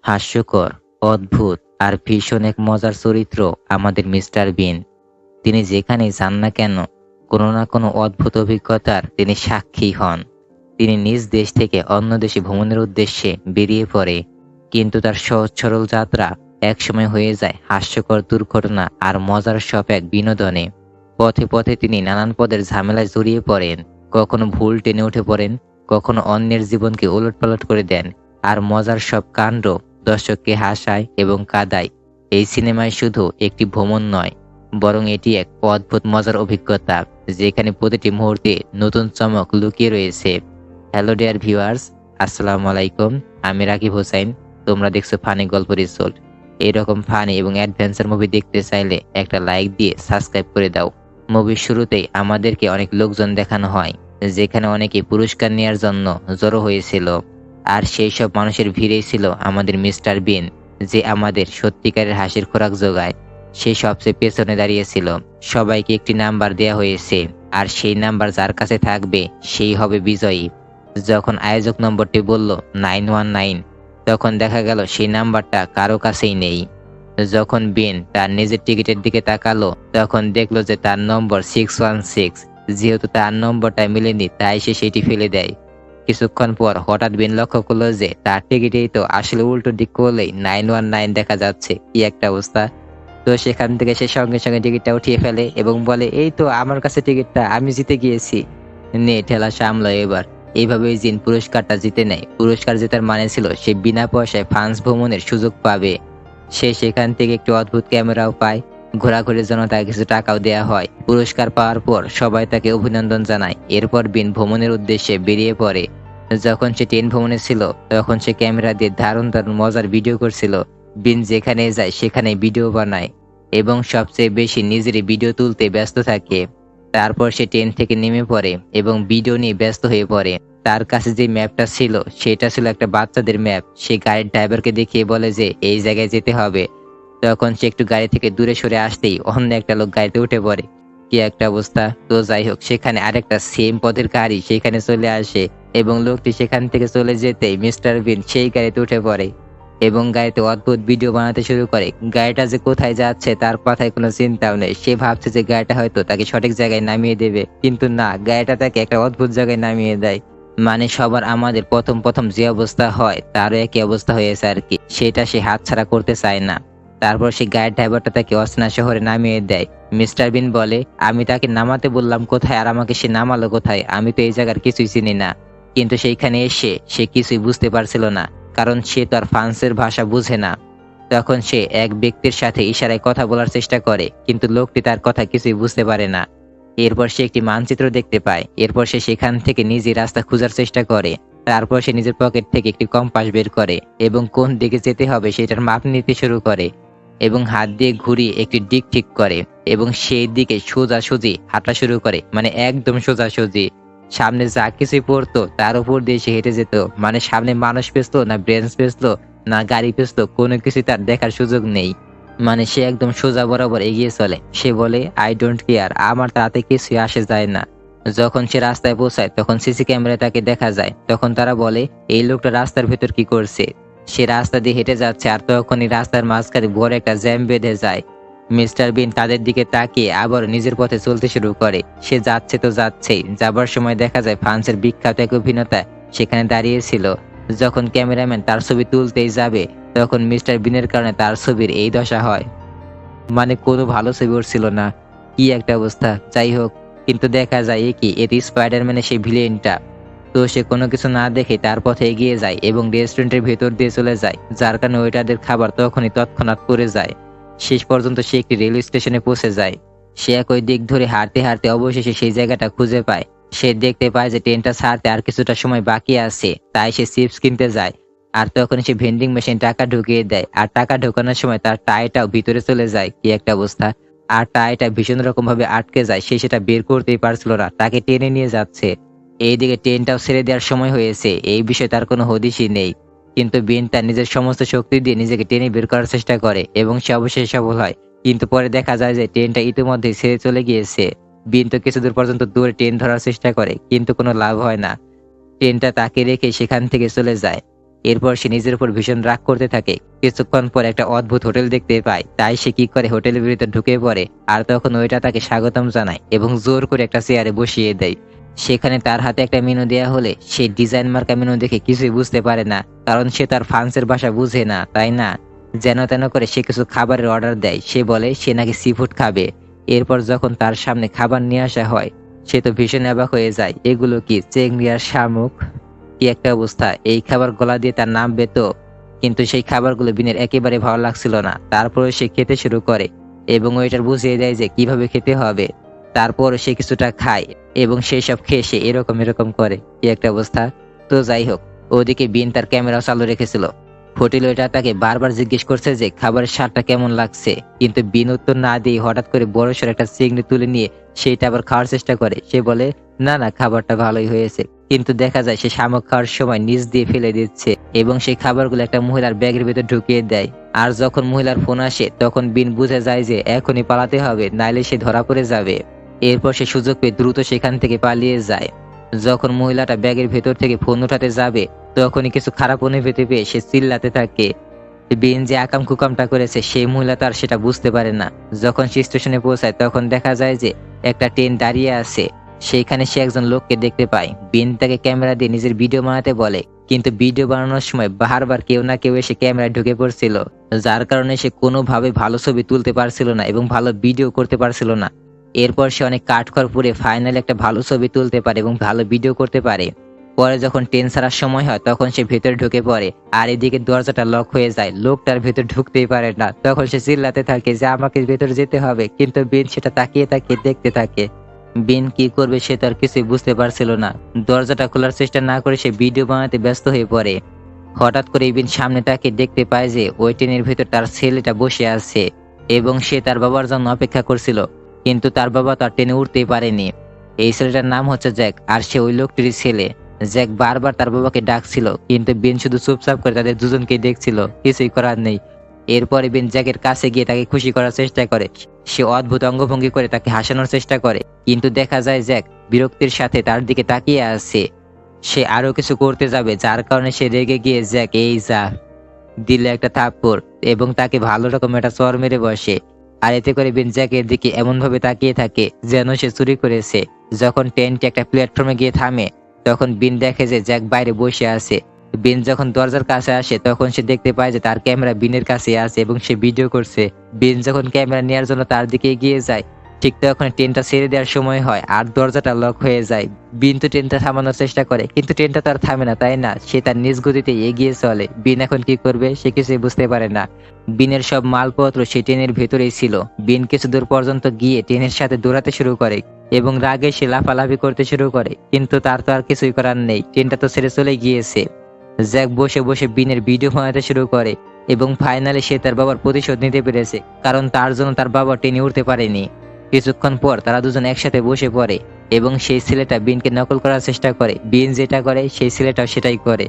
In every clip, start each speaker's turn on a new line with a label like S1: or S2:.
S1: হাস্যকর, অদ্ভুত আর ভীষণ এক মজার চরিত্র আমাদের মিস্টার বিন। তিনি যেখানেই যান না কেন, কোনো না কোনো অদ্ভুত অভিজ্ঞতার তিনি সাক্ষী হন। তিনি নিজ দেশ থেকে অন্য দেশে ভ্রমণের উদ্দেশ্যে বেরিয়ে পড়ে, কিন্তু তার সহজ সরল যাত্রা একসময় হয়ে যায় হাস্যকর দুর্ঘটনা আর মজার সব এক বিনোদনে। পথে পথে তিনি নানান পদের ঝামেলায় জড়িয়ে পড়েন, কখনো ভুল টেনে উঠে পড়েন, কখনো অন্যের জীবনকে ওলটপালট করে দেন। আর মজার সব কাণ্ড দর্শককে হাসায় এবং কাঁদায়। এই সিনেমায় শুধু একটি ভ্রমণ নয়, বরং এটি এক অদ্ভুত মজার অভিজ্ঞতা, যেখানে প্রতিটি মুহূর্তে নতুন চমক লুকিয়ে রয়েছে। হ্যালো ডিয়ার ভিউয়ার্স, আসসালামু আলাইকুম। আমি রাকিব হোসাইন। তোমরা দেখছো ফানি গল্প রিসোর্ট। এইরকম ফানি এবং অ্যাডভেঞ্চার মুভি দেখতে চাইলে একটা লাইক দিয়ে সাবস্ক্রাইব করে দাও। মুভির শুরুতেই আমাদেরকে অনেক লোকজন দেখানো হয়, যেখানে অনেকে পুরস্কার নেওয়ার জন্য জড়ো হয়েছিল। আর সেই সব মানুষের ভিড়েই ছিল আমাদের মিস্টার বিন, যে আমাদের সত্যিকারের হাসির খোরাক যোগায়। সে সবচেয়ে পেছনে দাঁড়িয়েছিল। সবাইকে একটি নাম্বার দেয়া হয়েছে, আর সেই নাম্বার যার কাছে থাকবে সেই হবে বিজয়ী। যখন আয়োজক নম্বরটি বলল 919, তখন দেখা গেল সেই নাম্বারটা কারো কাছেই নেই। যখন বিন তার নিজের টিকিটের দিকে তাকালো, তখন দেখলো যে তার নম্বর 616। যেহেতু তার নম্বরটা মিলেনি, তাই সে সেটি ফেলে দেয়। কিছুক্ষণ পর হঠাৎ বিন লক্ষ্য করলো যে তার টিকিটেই তো আসলে উল্টো দিক করলেই 919 দেখা যাচ্ছে। কি একটা অবস্থা! তো সেখান থেকে সে সঙ্গে সঙ্গে টিকিটটা উঠিয়ে ফেলে এবং বলে, এই তো আমার কাছে টিকিটটা, আমি জিতে গিয়েছি। নে ঠেলা সামলা এবার। এইভাবেই জিন পুরস্কারটা জিতে নেয়। পুরস্কার জেতার মানে ছিল সে বিনা পয়সায় ফ্রান্স ভ্রমণের সুযোগ পাবে। সে সেখান থেকে একটি অদ্ভুত ক্যামেরাও পায়। ঘোরাঘুরির জন্য তাকে কিছু টাকাও দেয়া হয়। পুরস্কার পাওয়ার পর সবাই তাকে অভিনন্দন জানায়। এরপর বিন ভ্রমণের উদ্দেশ্যে বেরিয়ে পড়ে। যখন সে ট্রেন ভ্রমণে ছিল, তখন সে ক্যামেরা দিয়ে দারুণ দারুণ মজার ভিডিও করছিল। বিন যেখানে যায় সেখানে ভিডিও বানায় এবং সবচেয়ে বেশি নিজেরই ভিডিও তুলতে ব্যস্ত থাকে। তারপর সে ট্রেন থেকে নেমে পড়ে এবং ভিডিও নিয়ে ব্যস্ত হয়ে পড়ে। তার কাছে যে ম্যাপটা ছিল সেটা ছিল একটা বাচ্চাদের ম্যাপ। সে গাড়ির ড্রাইভারকে দেখিয়ে বলে যে এই জায়গায় যেতে হবে। তখন সে একটু গাড়ি থেকে দূরে সরে আসতেই অন্য একটা লোক গাড়িতে উঠে পড়ে। কি একটা অবস্থা! তো যাই হোক, সেখানে আরেকটা সেম পদের গাড়ি সেখানে চলে আসে এবং লোকটি সেখান থেকে চলে যেতেই মিস্টার বিন সেই গাড়িতে উঠে পড়ে এবং গাড়িতে অদ্ভুত ভিডিও বানাতে শুরু করে। গাড়িটা যে কোথায় যাচ্ছে তার কথায় কোনো চিন্তাও নেই। সে ভাবছে যে গাড়িটা হয়তো তাকে সঠিক জায়গায় নামিয়ে দেবে, কিন্তু না, গাড়িটা তাকে একটা অদ্ভুত জায়গায় নামিয়ে দেয়। মানে সবার আমাদের প্রথম প্রথম যে অবস্থা হয় তারও একই অবস্থা হয়েছে আর কি। সেটা সে হাতছাড়া করতে চায় না। তারপর সে গাড়ির ড্রাইভারটা তাকে অচেনা শহরে নামিয়ে দেয়। মিস্টার বিন বলে, আমি তাকে নামাতে বললাম কোথায়, আর আমাকে সে নামালো কোথায়? আমি তো এই জায়গার কিছুই চিনি না। কিন্তু সেইখানে এসে সে কিছুই বুঝতে পারছিল না, কারণ সে তো আর ফ্রান্সের ভাষা বুঝে না। তখন সে এক ব্যক্তির সাথে ইশারায় কথা বলার চেষ্টা করে, কিন্তু লোকটি তার কথা কিছুই বুঝতে পারে না। এরপর সে একটি মানচিত্র দেখতে পায়। এরপর সে সেখান থেকে নিজে রাস্তা খোঁজার চেষ্টা করে। তারপর সে নিজের পকেট থেকে একটি কম্পাস বের করে এবং কোন দিকে যেতে হবে সেটার মাপ নিতে শুরু করে এবং হাত দিয়ে ঘুরিয়ে একটি দিক ঠিক করে এবং সেই দিকে সোজাসুজি হাঁটা শুরু করে, মানে একদম সোজাসুজি। সামনে যা কিছুই পড়তো তার উপর দিয়ে সে হেঁটে যেত। মানে সামনে মানুষ পেছলো না ব্রেঞ্চ পেছলো না গাড়ি পেছলো, কোনো কিছু তার দেখার সুযোগ নেই। মানে সে একদম সোজা বরাবর এগিয়ে চলে। সে বলে, আই ডোন্ট কেয়ার, আমার তাতে কিছুই আসে যায় না। যখন সে রাস্তায় পৌঁছায় তখন সিসি ক্যামেরায় তাকে দেখা যায়। তখন তারা বলে, এই লোকটা রাস্তার ভেতর কি করছে? সে রাস্তা দিয়ে হেঁটে যাচ্ছে, আর তখনই রাস্তার মাঝখানে বড় একটা জ্যাম বেঁধে যায়। মিস্টার বিন তাদের দিকে তাকিয়ে আবার নিজের পথে চলতে শুরু করে। সে যাচ্ছে তো যাচ্ছেই। যাবার সময় দেখা যায় ফ্রান্সের বিখ্যাত এক অভিনেতা সেখানে দাঁড়িয়েছিল। যখন ক্যামেরাম্যান তার ছবি তুলতেই যাবে, তখন মিস্টার বিনের কারণে তার ছবির এই দশা হয়। মানে কোনো ভালো ছবি উঠছিল না। কি একটা অবস্থা! যাই হোক, কিন্তু দেখা যায় কি এটি স্পাইডারম্যানের সেই ভিলেনটা। তো সে কোনো কিছু না দেখে তার পথে এগিয়ে যায় এবং রেস্টুরেন্টের ভেতর দিয়ে চলে যায়, যার কারণে ওয়েটারদের খাবার তৎক্ষণাৎ পড়ে যায়। শেষ পর্যন্ত সে একটি রেল স্টেশনে পৌঁছে যায়। সে একই দিক ধরে হাঁটতে হাঁটতে অবশেষে সেই জায়গাটা খুঁজে পায়। সে দেখতে পায় যে ট্রেনটা ছাড়তে আর কিছুটা সময় বাকি আছে, তাই সে চিপস কিনতে যায়। আর তখন সে ভেন্ডিং মেশিন টাকা ঢুকিয়ে দেয়, আর টাকা ঢোকানোর সময় তার টাইটাও ভিতরে চলে যায়। কি একটা অবস্থা! আর টাইটা ভীষণ রকম ভাবে আটকে যায়। সে সেটা বের করতেই পারছিল না, তাকে টেনে নিয়ে যাচ্ছে। এইদিকে ট্রেনটাও ছেড়ে দেওয়ার সময় হয়েছে, এই বিষয়ে তার কোনো হদিশই নেই। কিন্তু বিন তার নিজের সমস্ত শক্তি দিয়ে নিজেকে টেনে বের করার চেষ্টা করে এবং সে অবশেষে সফল হয়। কিন্তু পরে দেখা যায় যে ট্রেনটা ইতিমধ্যে ছেড়ে চলে গিয়েছে। বিন তো কিছু দূর পর্যন্ত দূরে ট্রেন ধরার চেষ্টা করে, কিন্তু কোনো লাভ হয় না। ট্রেনটা তাকে রেখে সেখান থেকে চলে যায়। এরপর সে নিজের উপর ভীষণ রাগ করতে থাকে। কিছুক্ষণ পর একটা অদ্ভুত হোটেল দেখতে পায়, তাই সে কি করে হোটেলের ভিতর ঢুকে পড়ে। আর তখন ওইটা তাকে স্বাগতম জানায় এবং জোর করে একটা চেয়ারে বসিয়ে দেয়। সেখানে তার হাতে একটা মেনু দেয়া হলে সে ডিজাইন মার্কা মেনু দেখে কিছুই বুঝতে পারে না, কারণ সে তার ফ্রান্সের ভাষা বুঝে না, তাই না? যেন তেন করে সে কিছু খাবারের অর্ডার দেয়। সে বলে সে নাকি সি ফুড খাবে। এরপর যখন তার সামনে খাবার নিয়ে আসা হয়, সে তো ভীষণ অবাক হয়ে যায়। এগুলো কি চিংড়ি আর শামুক? কি একটা অবস্থা! এই খাবার গলা দিয়ে তার নামবে তো? কিন্তু সেই খাবারগুলো বিনের একেবারে ভালো লাগছিল না। তারপরে সে খেতে শুরু করে এবং ওইটার বুঝিয়ে দেয় যে কিভাবে খেতে হবে। তারপর সে কিছুটা খায় এবং সেই সব খেয়ে সে এরকম এরকম করে। কি একটা অবস্থা! তো যাই হোক, ওদিকে বিন তার ক্যামেরা চালু রেখেছিল। হোটেল ওয়েটার তাকে বারবার জিজ্ঞেস করছে যে খাবারের স্বাদটা কেমন লাগছে, কিন্তু বিন উত্তর না দিয়ে হঠাৎ করে বড়সড় একটা চিংড়ি তুলে নিয়ে সেইটা আবার খাওয়ার চেষ্টা করে। সে বলে না না, খাবারটা ভালোই হয়েছে। কিন্তু দেখা যায় সে শামুক খাওয়ার সময় নিচ দিয়ে ফেলে দিচ্ছে এবং সেই খাবারগুলো একটা মহিলার ব্যাগের ভিতর ঢুকিয়ে দেয়। আর যখন মহিলার ফোন আসে তখন বিন বুঝে যায় যে এখনই পালাতে হবে, নাইলে সে ধরা পড়ে যাবে। এরপর সে সুযোগ পেয়ে দ্রুত সেখান থেকে পালিয়ে যায়। যখন মহিলাটা ব্যাগের ভেতর থেকে ফোন উঠাতে যাবে তখনই কিছু খারাপ অনুভূতি পেয়ে সে চিল্লাতে থাকে। বিন যে আকাম কুকামটা করেছে সেই মহিলা তার সেটা বুঝতে পারে না। যখন সে স্টেশনে পৌঁছায় তখন দেখা যায় যে একটা ট্রেন দাঁড়িয়ে আছে। সেইখানে সে একজন লোককে দেখতে পায়। বিন তাকে ক্যামেরা দিয়ে নিজের ভিডিও বানাতে বলে, কিন্তু ভিডিও বানানোর সময় বারবার কেউ না কেউ এসে ক্যামেরায় ঢুকে পড়ছিল, যার কারণে সে কোনোভাবে ভালো ছবি তুলতে পারছিল না এবং ভালো ভিডিও করতে পারছিল না। এরপর সে অনেক কাঠখড় পুড়ে ফাইনালি একটা ভালো ছবি তুলতে পারে এবং ভালো ভিডিও করতে পারে। পরে যখন ট্রেন ছাড়ার সময় হয় তখন সে ভেতরে ঢুকে পড়ে, আর এদিকে দরজাটা লক হয়ে যায়। লোকটার ভেতর ঢুকতেই পারে না। তখন সে চিল্লাতে থাকে যে আমাকে ভেতরে যেতে হবে, কিন্তু বিন সেটা তাকিয়ে তাকিয়ে দেখতে থাকে। বিন কি করবে সে তার কিছুই বুঝতে পারছিল না। দরজাটা খোলার চেষ্টা না করে সে ভিডিও বানাতে ব্যস্ত হয়ে পড়ে। হঠাৎ করে বিন সামনে তাকে দেখতে পায় যে ওই ট্রেনের ভেতর তার ছেলেটা বসে আছে এবং সে তার বাবার জন্য অপেক্ষা করছিল, কিন্তু তার বাবা তার ট্রেনে উঠতেই পারেনি। এই ছেলেটার নাম হচ্ছে জ্যাক, আর সে ওই লোকটিরই ছেলে। জ্যাক বারবার তার বাবাকে ডাকছিল, কিন্তু বিন শুধু চুপচাপ করে তাদের দুজনকেই দেখছিল, কিছুই করার নেই। এরপরে বিন জ্যাকের কাছে গিয়ে তাকে খুশি করার চেষ্টা করে। সে অদ্ভুত অঙ্গভঙ্গি করে তাকে হাসানোর চেষ্টা করে, কিন্তু দেখা যায় জ্যাক বিরক্তির সাথে তার দিকে তাকিয়ে আছে। সে আরো কিছু করতে যাবে, যার কারণে সে রেগে গিয়ে জ্যাক এই যা দিলে একটা থাপ্পড় এবং তাকে ভালো রকম একটা চড় মেরে বসে। আর এতে করে বিন জ্যাকের দিকে এমন ভাবে তাকিয়ে থাকে যেন সে চুরি করেছে। যখন ট্রেনটি একটা প্ল্যাটফর্মে গিয়ে থামে তখন বিন দেখে যে জ্যাক বাইরে বসে আছে। বিন যখন দরজার কাছে আসে তখন সে দেখতে পায় যে তার ক্যামেরা বিনের কাছে আছে এবং সে ভিডিও করছে। বিন যখন ক্যামেরা নেওয়ার জন্য তার দিকে এগিয়ে যায়, ঠিক তখন ট্রেনটা ছেড়ে দেওয়ার সময় হয় আর দরজাটা লক হয়ে যায়। বিন তো ট্রেনটা থামানোর চেষ্টা করে, কিন্তু ট্রেনটা তার থামে না, তাই না? সে তার নিজ গতিতে এগিয়ে চলে। বিন এখন কি করবে সে কিছুই বুঝতে পারে না। বিনের সব মালপত্র সেই ট্রেনের ভেতরেই ছিল। বিন কিছু দূর পর্যন্ত গিয়ে ট্রেনের সাথে দৌড়াতে শুরু করে এবং রাগে সে লাফালাফি করতে শুরু করে, কিন্তু তার তো আর কিছুই করার নেই, ট্রেনটা তো ছেড়ে চলে গিয়েছে। জ্যাক বসে বসে বিনের ভিডিও বানাতে শুরু করে এবং ফাইনালি সে তার বাবার প্রতিশোধ নিতে পেরেছে, কারণ তার জন্য তার বাবা ট্রেনে উঠতে পারেনি। কিছুক্ষণ পর তারা দুজন একসাথে বসে পড়ে এবং সেই ছেলেটা বিনকে নকল করার চেষ্টা করে। বিন যেটা করে সেই ছেলেটাও সেটাই করে।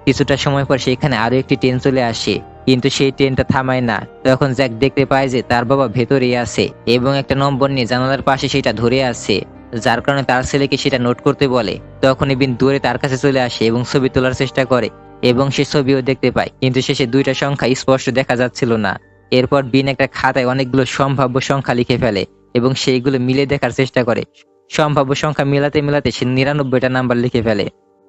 S1: কিছুটা সময় পর সেখানে আরো একটি ট্রেন চলে আসে, কিন্তু সেই ট্রেনটা থামায় না। তখন জ্যাক দেখতে পায় যে তার বাবা ভেতরেই আছে এবং একটা নম্বর নিয়ে জানালার পাশে সেটা ধরে আছে, যার কারণে তার ছেলেকে সেটা নোট করতে বলে। তখনই বিন দূরে তার কাছে চলে আসে এবং ছবি তোলার চেষ্টা করে এবং সে ছবিও দেখতে পায়, কিন্তু শেষে দুইটা সংখ্যা স্পষ্ট দেখা যাচ্ছিল না। এরপর বিন একটা খাতায় অনেকগুলো সম্ভাব্য সংখ্যা লিখে ফেলে এবং সেইগুলো মিলে দেখার চেষ্টা করে। সম্ভাব্য সংখ্যা মিলাতে মিলাতে সে ৯৯টা নাম্বার লিখে ফেলে।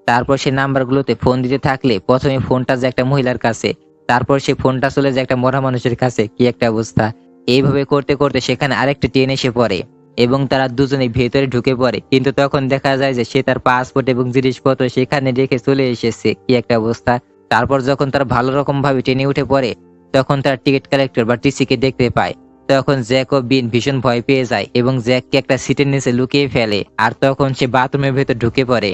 S1: তারপর সে নাম্বারগুলোতে ফোন দিতে থাকলে প্রথমে ফোনটা যায় একটা মহিলার কাছে, তারপর সে ফোনটা চলে যায় একটা মরা মানুষের কাছে। কি একটা অবস্থা! এইভাবে করতে করতে সেখানে আরেকটা ট্রেন এসে পড়ে এবং তারা দুজনেই ভেতরে ঢুকে পড়ে, কিন্তু তখন দেখা যায় যে সে তার পাসপোর্ট এবং জিনিসপত্র সেখানে রেখে চলে এসেছে। কি একটা অবস্থা! তারপর যখন তারা ভালো রকম ভাবে ট্রেনে উঠে পড়ে তখন তার টিকিট কালেক্টর বা টিসি কে দেখতে পায়। তখন জ্যাক ও বিন ভীষণ ভয় পেয়ে যায় এবং জ্যাককে একটা সিটের নিচে লুকিয়ে ফেলে। আর তখন সে বাথরুমের ভেতর ঢুকে পড়ে,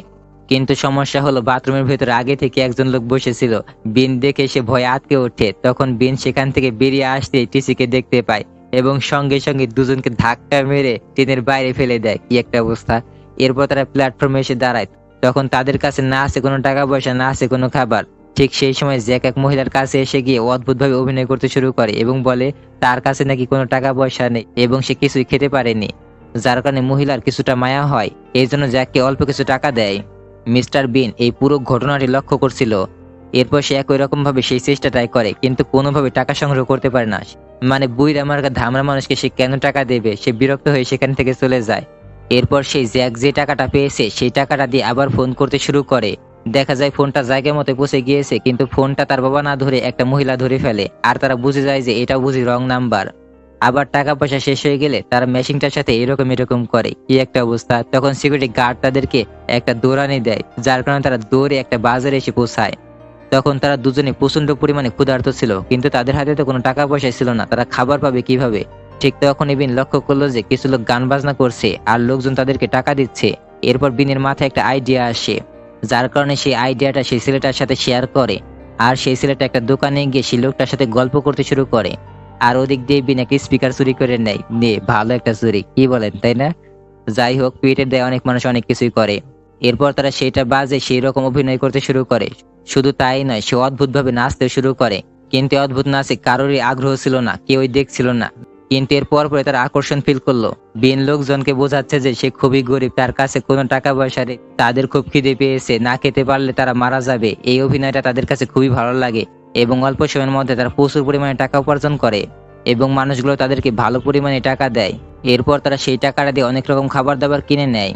S1: কিন্তু সমস্যা হলো বাথরুমের ভেতরে আগে থেকে একজন লোক বসেছিল। বিন দেখে সে ভয়ে আটকে ওঠে। তখন বিন সেখান থেকে বেরিয়ে আসতেই টিসিকে দেখতে পায় এবং সঙ্গে সঙ্গে দুজনকে ধাক্কা মেরে ট্রেনের বাইরে ফেলে দেয়। কি একটা অবস্থা! এরপর তারা প্ল্যাটফর্মে এসে দাঁড়ায়। তখন তাদের কাছে না আছে কোনো টাকা পয়সা, না আছে কোনো খাবার। ঠিক সেই সময় জ্যাক এক মহিলার কাছে এসে গিয়ে অদ্ভুতভাবে অভিনয় করতে শুরু করে এবং বলে তার কাছে নাকি কোনো টাকা পয়সা নেই এবং সে কিছুই খেতে পারেনি, যার কারণে মহিলার কিছুটা মায়া হয়। এই জন্য জ্যাককে অল্প কিছু টাকা দেয়। মিস্টার বিন এই পুরো ঘটনাটি লক্ষ্য করছিল এরপর সে একই রকম ভাবে সেই চেষ্টাটাই করে, কিন্তু কোনোভাবে টাকা সংগ্রহ করতে পারে না। মানে বুইড়া মার্কা ধামরা মানুষকে সে কেন টাকা দেবে, সে বিরক্ত হয়ে সেখান থেকে চলে যায়। এরপর সেই জ্যাক যে টাকাটা পেয়েছে সেই টাকাটা দিয়ে আবার ফোন করতে শুরু করে। দেখা যায় ফোনটা জায়গা মতো পৌঁছে গিয়েছে, কিন্তু ফোনটা তার বাবা না ধরে একটা মহিলা ধরে ফেলে, আর তারা বুঝে যায় যে এটা বুঝি রং নাম্বার। আবার টাকা পয়সা শেষ হয়ে গেলে তারা মেশিনটার সাথে এরকম করে, কি একটা অবস্থা। তখন সিকিউরিটি গার্ড তাদেরকে একটা দৌড়ানি দেয়, যার কারণে তারা দৌড়ে একটা বাজারে এসে পৌঁছায়। তখন তারা দুজনে প্রচন্ড পরিমাণে ক্ষুধার্ত ছিল, কিন্তু তাদের হাতে তো কোনো টাকা পয়সা ছিল না, তারা খাবার পাবে কিভাবে। ঠিক তখন বিন লক্ষ্য করলো যে কিছু লোক গান বাজনা করছে আর লোকজন তাদেরকে টাকা দিচ্ছে। এরপর বিনের মাথায় একটা আইডিয়া আসে, যার কারণে সেই আইডিয়াটা সেই ছেলেটার সাথে শেয়ার করে। আর সেই ছেলেটা একটা দোকানে গিয়ে সেই লোকটার সাথে গল্প করতে শুরু করে। আর ওদিক দিয়ে বিন একটা স্পিকার চুরি করে নেয়। ভালো একটা চুরি, কি বলেন তাই না? যাই হোক, পেটের দেয় অনেক মানুষ অনেক কিছুই করে। এরপর তারা সেটা বাজে সেই রকম অভিনয় করতে শুরু করে। শুধু তাই নয়, সে অদ্ভুতভাবে নাচতে শুরু করে। কিন্তু অদ্ভুত নাচে কারোরই আগ্রহ ছিল না, কেউই দেখছিল না। কিন্তু এরপর পরে তারা আকর্ষণ ফিল করলো। বিন লোকজনকে বোঝাচ্ছে যে সে খুবই গরিব, তার কাছে কোনো টাকা পয়সা নেই, তাদের খুব খিদে পেয়েছে, না খেতে পারলে তারা মারা যাবে। এই অভিনয়টা তাদের কাছে খুবই ভালো লাগে এবং অল্প সময়ের মধ্যে তারা প্রচুর পরিমাণে টাকা উপার্জন করে এবং মানুষগুলো তাদেরকে ভালো পরিমাণে টাকা দেয়। এরপর তারা সেই টাকাটা দিয়ে অনেক রকম খাবার দাবার কিনে নেয়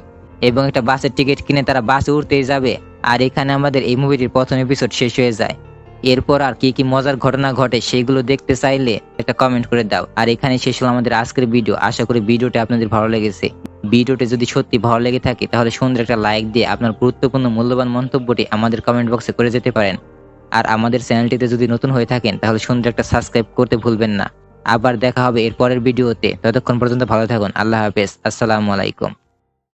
S1: এবং একটা বাসের টিকিট কিনে তারা বাসে উঠতেই যাবে। আর এখানে আমাদের এই মুভিটির প্রথম এপিসোড শেষ হয়ে যায়। এরপর আর কি কি মজার ঘটনা ঘটে সেগুলো দেখতে চাইলে একটা কমেন্ট করে দাও। আর এখানে শেষ হলো আমাদের আজকের ভিডিও। আশা করি ভিডিওটা আপনাদের ভালো লেগেছে। ভিডিওটি যদি সত্যি ভালো লেগে থাকে তাহলে সুন্দর একটা লাইক দিয়ে আপনার গুরুত্বপূর্ণ মূল্যবান মন্তব্যটি আমাদের কমেন্ট বক্সে করে যেতে পারেন। আর আমাদের চ্যানেলটিতে যদি নতুন হয়ে থাকেন তাহলে সুন্দর একটা সাবস্ক্রাইব করতে ভুলবেন না। আবার দেখা হবে এর পরের ভিডিওতে। ততক্ষণ পর্যন্ত ভালো থাকুন। আল্লাহ হাফেজ। আসসালামু আলাইকুম।